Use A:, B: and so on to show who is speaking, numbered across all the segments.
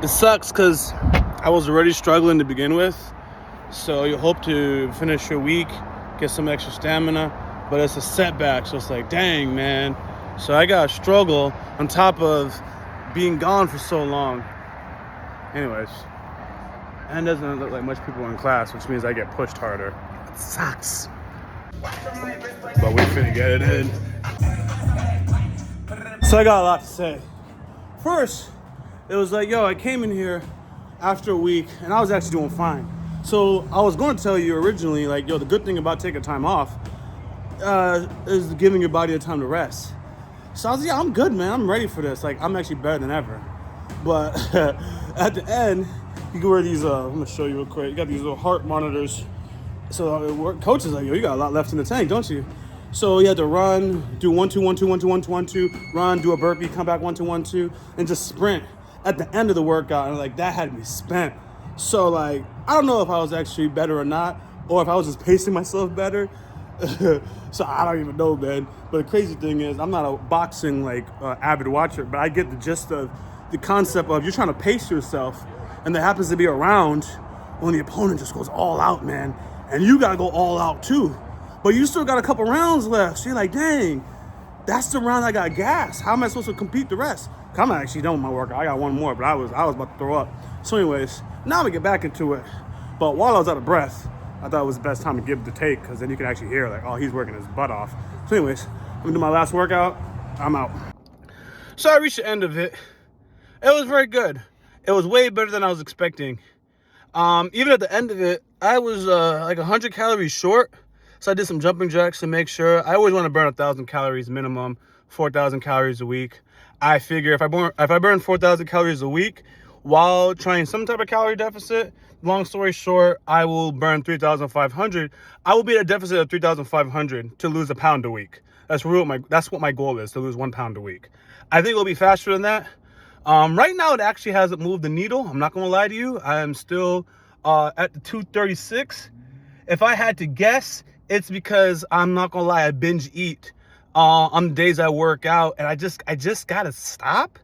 A: It sucks because I was already struggling to begin with. So you hope to finish your week, get some extra stamina, but it's a setback. So it's like, dang, man. So I got to struggle on top of being gone for so long. Anyways, and it doesn't look like much people in class, which means I get pushed harder. It sucks. But we finna get it in. So I got a lot to say. First, it was like, yo, I came in here after a week and I was actually doing fine. So I was going to tell you originally, like, yo, the good thing about taking time off is giving your body a time to rest. So I was like, yeah, I'm good, man. I'm ready for this. Like, I'm actually better than ever. But at the end, you can wear these, I'm going to show you real quick. You got these little heart monitors. So coach is like, yo, you got a lot left in the tank, don't you? So you had to run, do 1, 2, 1, 2, 1, 2, 1, 2, 1, 2, run, do a burpee, come back 1, 2, 1, 2, and just sprint at the end of the workout. And like, that had me spent. So like, I don't know if I was actually better or not, or if I was just pacing myself better. So I don't even know, man. But the crazy thing is, I'm not a boxing like avid watcher, but I get the gist of the concept of you're trying to pace yourself, and there happens to be a round when the opponent just goes all out, man, and you gotta go all out too. But you still got a couple rounds left. So you're like, dang, that's the round I got gas. How am I supposed to compete the rest? I'm actually done with my workout. I got one more, but I was about to throw up. So anyways, now I'm gonna get back into it. But while I was out of breath, I thought it was the best time to give the take, because then you can actually hear like, oh, he's working his butt off. So anyways, I'm gonna do my last workout. I'm out. So I reached the end of it. It was very good. It was way better than I was expecting. Even at the end of it, I was like 100 calories short. So I did some jumping jacks to make sure. I always want to burn 1,000 calories minimum, 4,000 calories a week. I figure if I burn 4,000 calories a week while trying some type of calorie deficit, long story short, I will burn 3,500. I will be at a deficit of 3,500 to lose a pound a week. That's what my goal is, to lose 1 pound a week. I think it'll be faster than that. Right now, it actually hasn't moved the needle. I'm not going to lie to you. I am still at the 236. If I had to guess, it's because I'm not gonna lie, I binge eat on the days I work out, and I just gotta stop.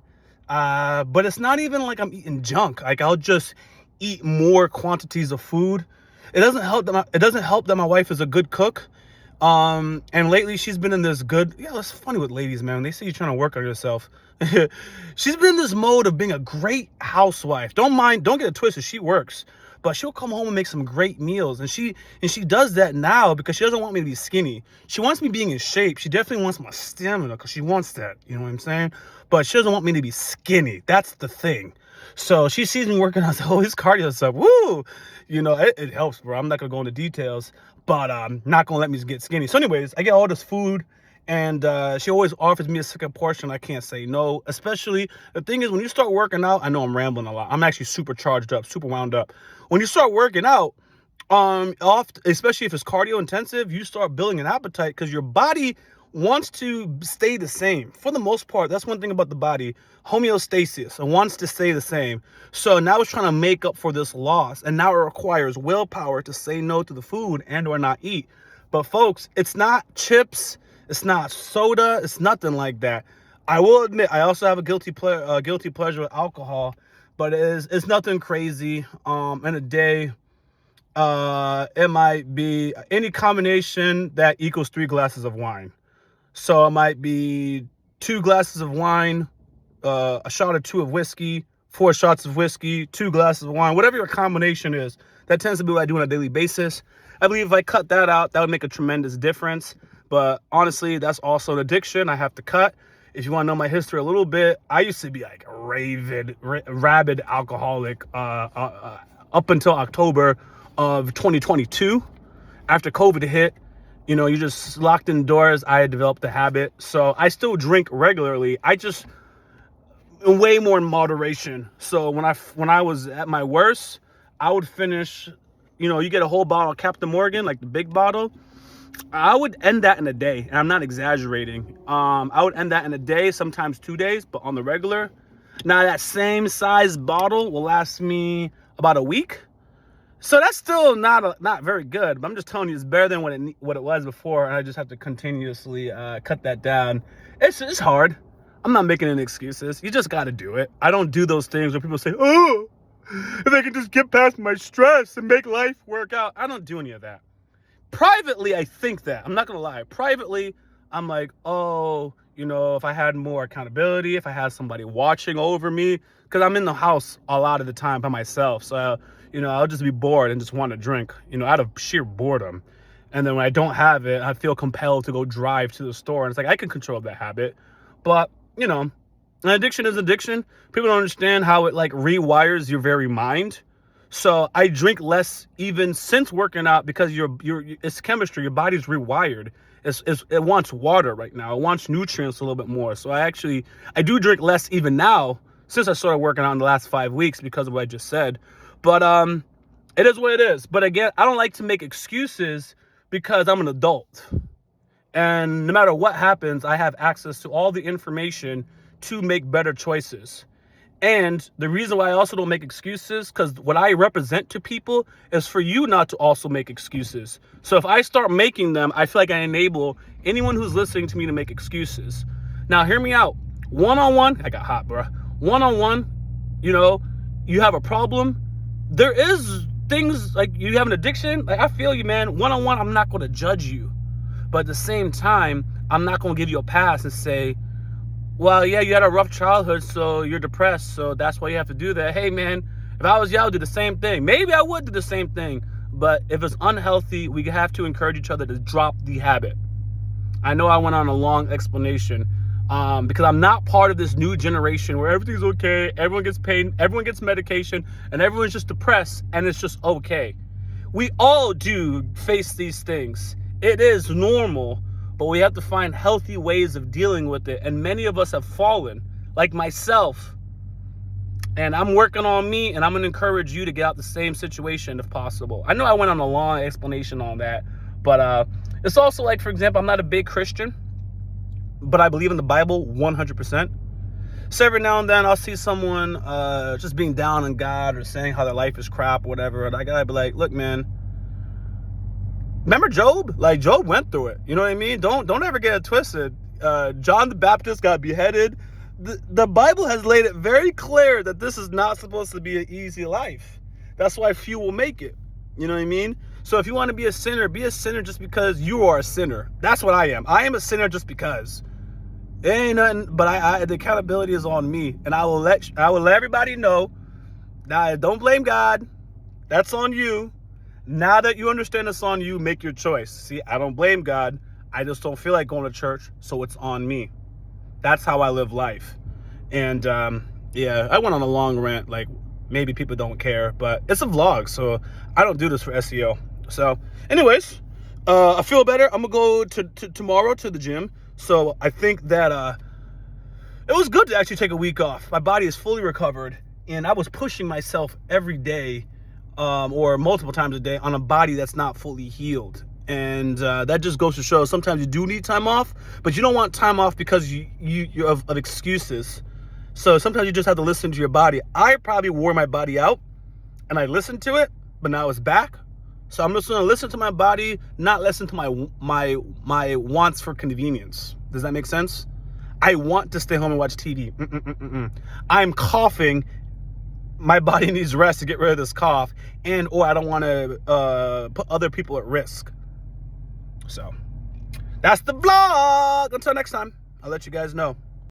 A: But it's not even like I'm eating junk. Like, I'll just eat more quantities of food. It doesn't help that my wife is a good cook. And lately she's been in this good, it's funny with ladies, man. They say you're trying to work on yourself. She's been in this mode of being a great housewife. Don't get it twisted, she works. But she'll come home and make some great meals. And she does that now because she doesn't want me to be skinny. She wants me being in shape. She definitely wants my stamina because she wants that. You know what I'm saying? But she doesn't want me to be skinny. That's the thing. So she sees me working out, oh, his cardio stuff. Woo! It helps, bro. I'm not going to go into details. But not going to let me get skinny. So anyways, I get all this food. And she always offers me a second portion. I can't say no. Especially, the thing is, when you start working out, I know I'm rambling a lot. I'm actually super charged up, super wound up. When you start working out, especially if it's cardio intensive, you start building an appetite because your body wants to stay the same. For the most part, that's one thing about the body. Homeostasis. It wants to stay the same. So now it's trying to make up for this loss. And now it requires willpower to say no to the food and or not eat. But folks, it's not chips. It's not soda. It's nothing like that. I will admit, I also have a guilty pleasure with alcohol, but it's nothing crazy. In a day, it might be any combination that equals 3 glasses of wine. So it might be 2 glasses of wine, a shot or 2 of whiskey, 4 shots of whiskey, 2 glasses of wine, whatever your combination is. That tends to be what I do on a daily basis. I believe if I cut that out, that would make a tremendous difference. But honestly, that's also an addiction I have to cut. If you want to know my history a little bit, I used to be like a rabid alcoholic up until October of 2022. After COVID hit, you just locked indoors. I had developed the habit. So I still drink regularly. I just way more in moderation. So when I was at my worst, I would finish, you get a whole bottle of Captain Morgan, like the big bottle. I would end that in a day, and I'm not exaggerating. I would end that in a day, sometimes 2 days, but on the regular. Now, that same size bottle will last me about a week. So that's still not very good, but I'm just telling you, it's better than what it was before, and I just have to continuously cut that down. It's hard. I'm not making any excuses. You just got to do it. I don't do those things where people say, oh, if I can just get past my stress and make life work out. I don't do any of that. Privately, I think that. I'm not going to lie. Privately, I'm like, oh, if I had more accountability, if I had somebody watching over me, because I'm in the house a lot of the time by myself. So, I'll just be bored and just want to drink, out of sheer boredom. And then when I don't have it, I feel compelled to go drive to the store. And it's like, I can control that habit. But, an addiction is addiction. People don't understand how it like rewires your very mind. So I drink less even since working out because it's chemistry. Your body's rewired. It wants water right now. It wants nutrients a little bit more. So I do drink less even now since I started working out in the last 5 weeks because of what I just said. But it is what it is. But again, I don't like to make excuses because I'm an adult. And no matter what happens, I have access to all the information to make better choices. And the reason why I also don't make excuses, because what I represent to people is for you not to also make excuses. So if I start making them, I feel like I enable anyone who's listening to me to make excuses. Now, hear me out. One-on-one, I got hot, bro. One-on-one, you have a problem. There is things like you have an addiction. Like, I feel you, man. One-on-one, I'm not going to judge you. But at the same time, I'm not going to give you a pass and say, well, yeah, you had a rough childhood, so you're depressed, so that's why you have to do that. Hey, man, if I was you, I would do the same thing. Maybe I would do the same thing. But if it's unhealthy, we have to encourage each other to drop the habit. I know I went on a long explanation because I'm not part of this new generation where everything's okay, everyone gets pain, everyone gets medication, and everyone's just depressed, and it's just okay. We all do face these things. It is normal, but we have to find healthy ways of dealing with it. And many of us have fallen, like myself. And I'm working on me, and I'm going to encourage you to get out the same situation if possible. I know I went on a long explanation on that, but it's also like, for example, I'm not a big Christian, but I believe in the Bible 100%. So every now and then I'll see someone just being down on God or saying how their life is crap or whatever. And I gotta be like, look, man, remember Job? Like, Job went through it. You know what I mean? Don't ever get it twisted. John the Baptist got beheaded. The Bible has laid it very clear that this is not supposed to be an easy life. That's why few will make it. You know what I mean? So if you want to be a sinner just because you are a sinner. That's what I am. I am a sinner just because. It ain't nothing, but the accountability is on me. And I will let everybody know that don't blame God. That's on you. Now that you understand it's on you, make your choice. See, I don't blame God. I just don't feel like going to church, so it's on me. That's how I live life. And yeah, I went on a long rant. Like, maybe people don't care, but it's a vlog, so I don't do this for SEO. So anyways, I feel better. I'm gonna go to tomorrow to the gym. So I think that it was good to actually take a week off. My body is fully recovered, and I was pushing myself every day or multiple times a day on a body that's not fully healed. And that just goes to show sometimes you do need time off, but you don't want time off because you're of excuses. So sometimes you just have to listen to your body. I probably wore my body out and I listened to it, but now it's back. So I'm just going to listen to my body, not listen to my wants for convenience. Does that make sense? I want to stay home and watch TV. I'm coughing. My body needs rest to get rid of this cough, or I don't want to put other people at risk. So that's the vlog. Until next time, I'll let you guys know.